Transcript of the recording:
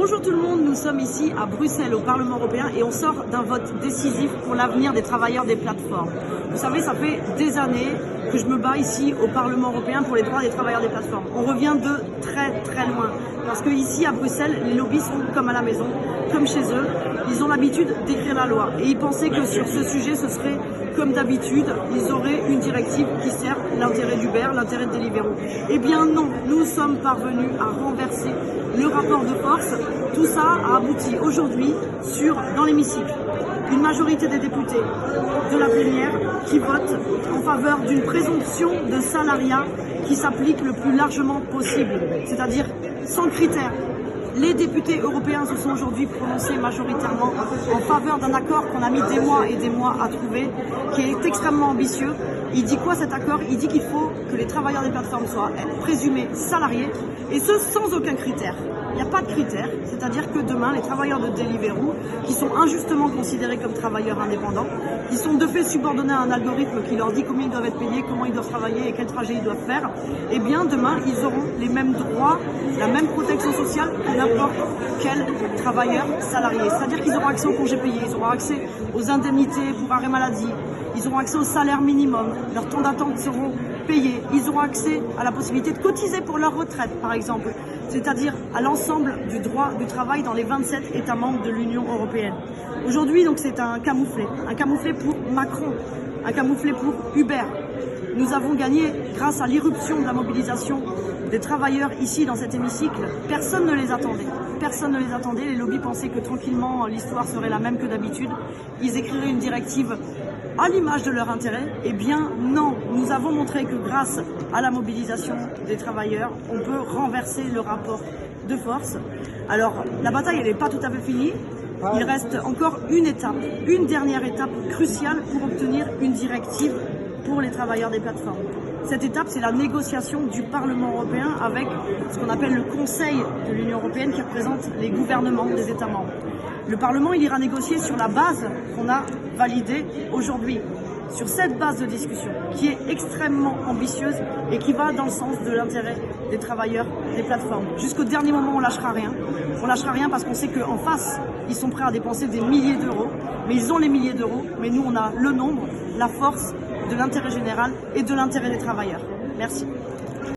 Bonjour tout le monde, nous sommes ici à Bruxelles au Parlement européen et on sort d'un vote décisif pour l'avenir des travailleurs des plateformes. Vous savez, ça fait des années que je me bats ici au Parlement européen pour les droits des travailleurs des plateformes. On revient de très loin parce que ici à Bruxelles, les lobbies sont comme à la maison, comme chez eux. Ils ont l'habitude d'écrire la loi et ils pensaient que sur ce sujet, ce serait comme d'habitude, ils auraient une directive qui sert l'intérêt d'Uber, l'intérêt de Deliveroo. Eh bien non, nous sommes parvenus à renverser le rapport de force. Tout ça a abouti aujourd'hui dans l'hémicycle une majorité des députés de la plénière qui votent en faveur d'une présomption de salariat qui s'applique le plus largement possible, c'est-à-dire sans critères. Les députés européens se sont aujourd'hui prononcés majoritairement en faveur d'un accord qu'on a mis des mois et des mois à trouver, qui est extrêmement ambitieux. Il dit quoi cet accord? Il dit qu'il faut que les travailleurs des plateformes soient présumés salariés, et ce sans aucun critère. Il n'y a pas de critères, c'est-à-dire que demain, les travailleurs de Deliveroo, qui sont injustement considérés comme travailleurs indépendants, qui sont de fait subordonnés à un algorithme qui leur dit combien ils doivent être payés, comment ils doivent travailler et quel trajet ils doivent faire, eh bien demain, ils auront les mêmes droits, la même protection sociale que n'importe quel travailleur salarié. C'est-à-dire qu'ils auront accès aux congés payés, ils auront accès aux indemnités pour arrêt maladie, ils auront accès au salaire minimum, leurs temps d'attente seront payés, ils auront accès à la possibilité de cotiser pour leur retraite, par exemple, c'est-à-dire à l'ensemble du droit du travail dans les 27 États membres de l'Union européenne. Aujourd'hui, donc, c'est un camouflet pour Macron, un camouflet pour Uber. Nous avons gagné grâce à l'irruption de la mobilisation des travailleurs ici dans cet hémicycle. Personne ne les attendait. Personne ne les attendait. Les lobbies pensaient que tranquillement l'histoire serait la même que d'habitude. Ils écriraient une directive à l'image de leur intérêt. Eh bien non, nous avons montré que grâce à la mobilisation des travailleurs, on peut renverser le rapport de force. Alors la bataille, elle n'est pas tout à fait finie. Il reste encore une dernière étape cruciale pour obtenir une directive pour les travailleurs des plateformes. Cette étape, c'est la négociation du Parlement européen avec ce qu'on appelle le Conseil de l'Union européenne qui représente les gouvernements des États membres. Le Parlement, il ira négocier sur la base qu'on a validée aujourd'hui, sur cette base de discussion qui est extrêmement ambitieuse et qui va dans le sens de l'intérêt des travailleurs des plateformes. Jusqu'au dernier moment, on lâchera rien. On lâchera rien parce qu'on sait qu'en face, ils sont prêts à dépenser des milliers d'euros, mais ils ont les milliers d'euros, mais nous, on a le nombre, la force de l'intérêt général et de l'intérêt des travailleurs. Merci.